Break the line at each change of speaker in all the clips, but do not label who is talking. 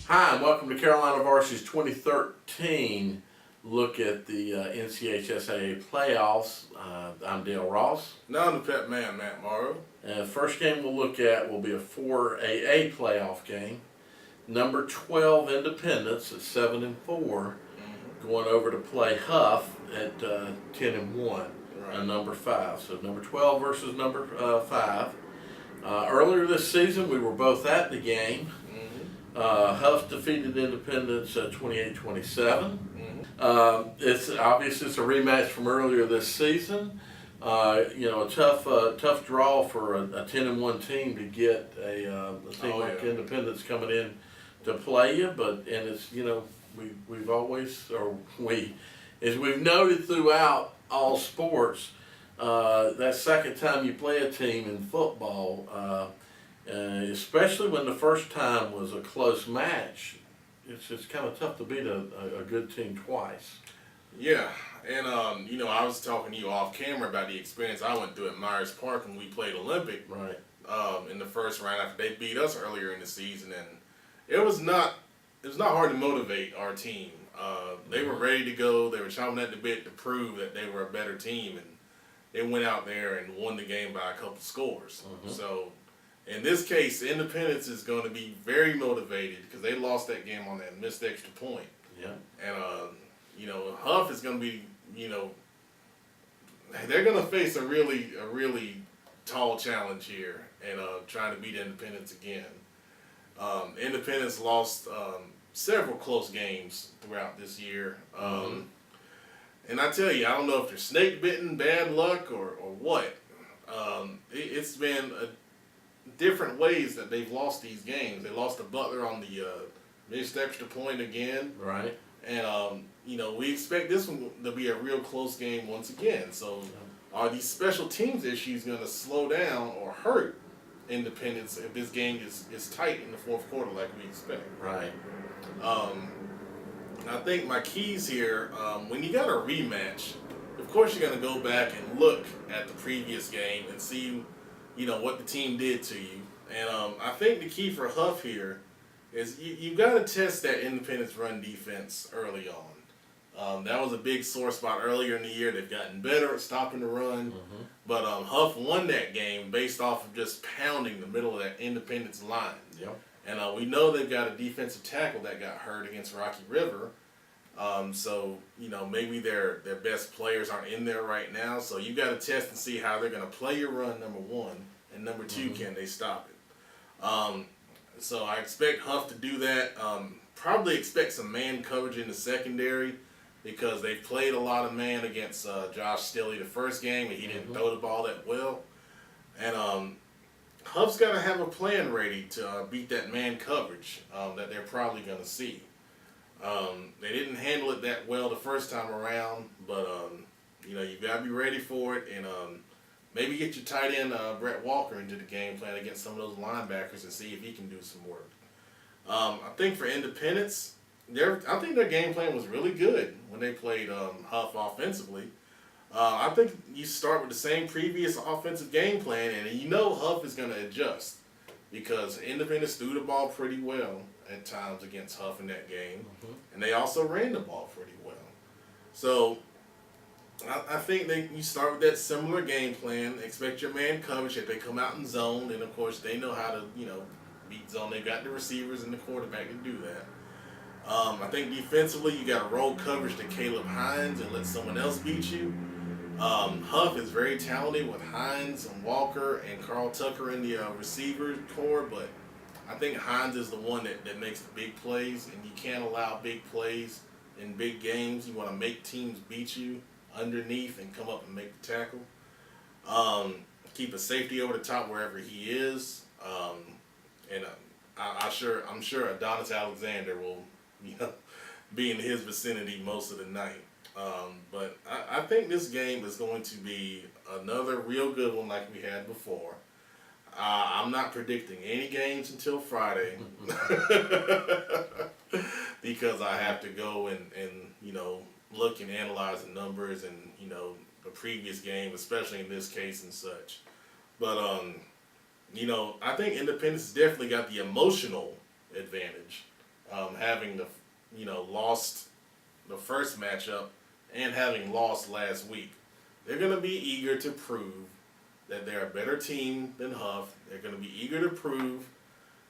Hi, and welcome to Carolina Varsity's 2013 look at the NCHSAA playoffs. I'm Dale Ross.
Now I'm the pet man, Matt Morrow.
The first game we'll look at will be a 4AA playoff game. Number 12 Independence at 7-4, going over to play Hough at 10-1,
Right.
number 5. So number 12 versus number 5. Earlier this season, we were both at the game. Hough defeated Independence 28-27. It's obviously it's a rematch from earlier this season. A tough draw for a 10-1 team to get a team like Independence coming in to play you. But it's we've always as we've noted throughout all sports, that second time you play a team in football. Especially when the first time was a close match, it's kind of tough to beat a good team twice.
Yeah, and I was talking to you off camera about the experience I went through at Myers Park when we played Olympic.
Right.
In the first round after they beat us earlier in the season, and it was not hard to motivate our team. They were ready to go. They were chomping at the bit to prove that they were a better team, and they went out there and won the game by a couple scores. So. In this case, Independence is going to be very motivated because they lost that game on that missed extra point.
Yeah.
And Hough is going to be, they're going to face a really tall challenge here and trying to beat Independence again. Independence lost several close games throughout this year. And I tell you, I don't know if they're snake bitten, bad luck, or what. It's been different ways that they've lost these games. They lost to Butler on the missed extra point again.
Right.
And, we expect this one to be a real close game once again. So are these special teams issues going to slow down or hurt Independence if this game is tight in the fourth quarter like we expect?
Right.
I think my keys here, when you got a rematch, of course you're going to go back and look at the previous game and see what the team did to you. And I think the key for Hough here is you've got to test that Independence run defense early on. That was a big sore spot earlier in the year. They've gotten better at stopping the run. But Hough won that game based off of just pounding the middle of that Independence line.
Yep.
And we know they've got a defensive tackle that got hurt against Rocky River. So maybe their best players aren't in there right now. So you got to test and see how they're going to play your run, number one, and number two, can they stop it? So I expect Hough to do that. Probably expect some man coverage in the secondary because they've played a lot of man against Josh Stilley the first game, and he didn't throw the ball that well. And Hough's got to have a plan ready to beat that man coverage that they're probably going to see. They didn't handle it that well the first time around, but you've got to be ready for it, and maybe get your tight end Brett Walker into the game plan against some of those linebackers and see if he can do some work. I think for Independence, I think their game plan was really good when they played Hough offensively. I think you start with the same previous offensive game plan, and Hough is going to adjust because Independence threw the ball pretty well at times against Hough in that game, and they also ran the ball pretty well. So I think you start with that similar game plan. Expect your man coverage if they come out in zone, and of course they know how to beat zone. They've got the receivers and the quarterback to do that. I think defensively you got to roll coverage to Caleb Hines and let someone else beat you. Hough is very talented with Hines and Walker and Carl Tucker in the receiver core, but I think Hines is the one that makes the big plays, and you can't allow big plays in big games. You want to make teams beat you underneath and come up and make the tackle. Keep a safety over the top wherever he is, and I'm sure Adonis Alexander will be in his vicinity most of the night. But I think this game is going to be another real good one like we had before. I'm not predicting any games until Friday because I have to go and look and analyze the numbers and the previous game, especially in this case and such. But I think Independence has definitely got the emotional advantage having lost the first matchup and having lost last week. They're going to be eager to prove that they're a better team than Hough. They're going to be eager to prove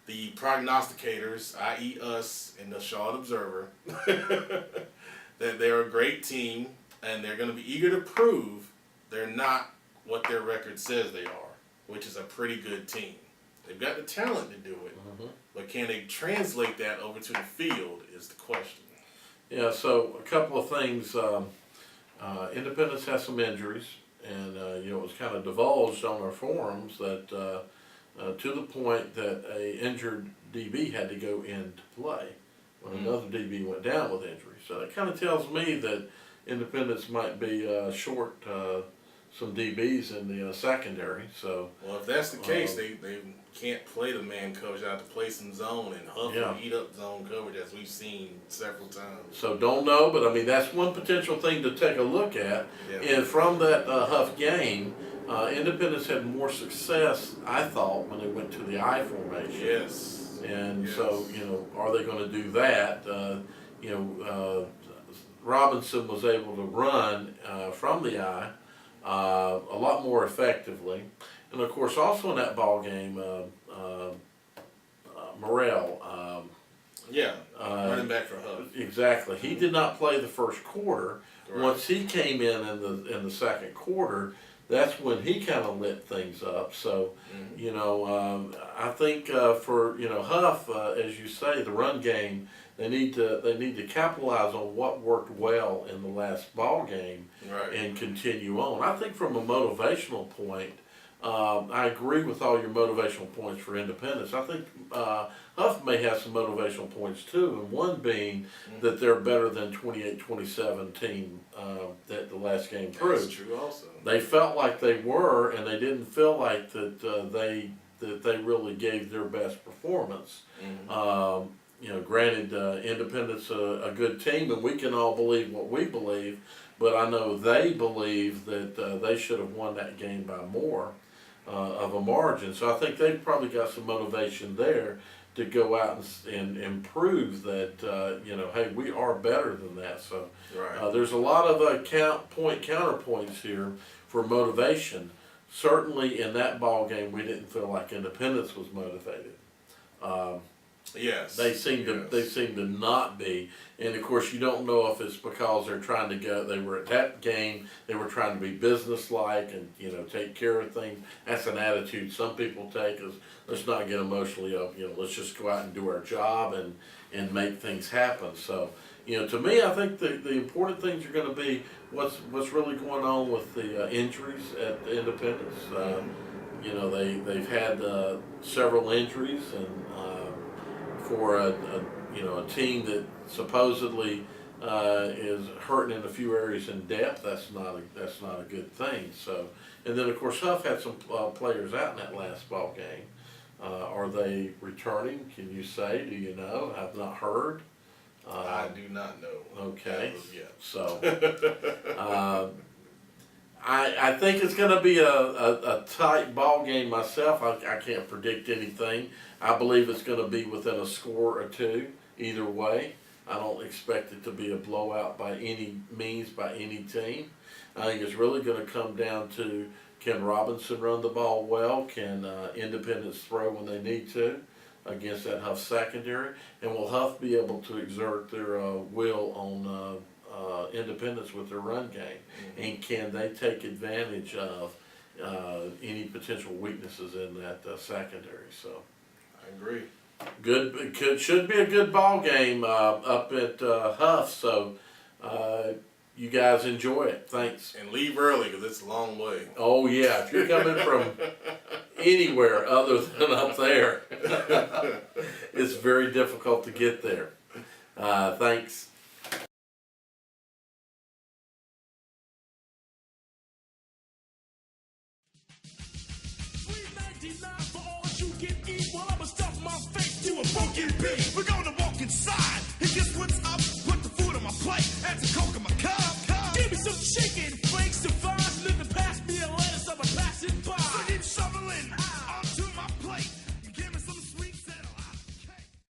the prognosticators, i.e. us and the Charlotte Observer, that they're a great team, and they're going to be eager to prove they're not what their record says they are, which is a pretty good team. They've got the talent to do it, but can they translate that over to the field is the question.
Yeah, so a couple of things. Independence has some injuries, and it was kind of divulged on our forums that to the point that a injured DB had to go into play when another DB went down with injury. So that kind of tells me that Independence might be short some DBs in the secondary. So
well, if that's the case, they can't play the man coverage. They have to play some zone, and Hough will eat up zone coverage, as we've seen several times.
So don't know, but I mean that's one potential thing to take a look at. Yeah. And from that Hough game, Independence had more success, I thought, when they went to the I formation.
Yes.
And so are they going to do that? Robinson was able to run from the I a lot more effectively. And of course, also in that ball game, Morrell.
Running back for Hough.
Exactly. He did not play the first quarter. Right. Once he came in the second quarter, that's when he kind of lit things up. So, I think for Hough, as you say, the run game, they need to capitalize on what worked well in the last ball game, and continue on. I think from a motivational point, I agree with all your motivational points for Independence. I think Hough may have some motivational points too, and one being that they're better than 28-27 team that the last game proved.
That's true also.
They felt like they were, and they didn't feel like that they really gave their best performance. Granted, Independence a good team, and we can all believe what we believe, but I know they believe that they should have won that game by more of a margin. So I think they've probably got some motivation there to go out and prove that hey, we are better than that. So there's a lot of counterpoints here for motivation. Certainly in that ball game, we didn't feel like Independence was motivated.
Yes.
They seem to not be. And of course you don't know if it's because they're trying to go, they were at that game, they were trying to be businesslike and take care of things. That's an attitude some people take, is let's not get emotionally up, let's just go out and do our job and make things happen. So, to me, I think the important things are going to be what's really going on with the injuries at Independence. They've had several injuries, and for a team that supposedly is hurting in a few areas in depth, that's not a good thing. So, and then of course Hough had some players out in that last ball game. Are they returning? Can you say? Do you know? I've not heard.
I do not know.
Okay.
Yet.
So I think it's going to be a tight ball game myself. I can't predict anything. I believe it's going to be within a score or two either way. I don't expect it to be a blowout by any means by any team. I think it's really going to come down to, can Robinson run the ball well? Can Independence throw when they need to against that Hough secondary? And will Hough be able to exert their will on Independence with their run game? And can they take advantage of any potential weaknesses in that secondary? So
I agree.
Should be a good ball game up at Hough. So you guys enjoy it. Thanks.
And leave early because it's a long way.
Oh yeah, if you're coming from anywhere other than up there, it's very difficult to get there. Thanks.
We're gonna walk inside and guess what's up? Put the food on my plate, add some coke in my cup. Give me some chicken, flakes, some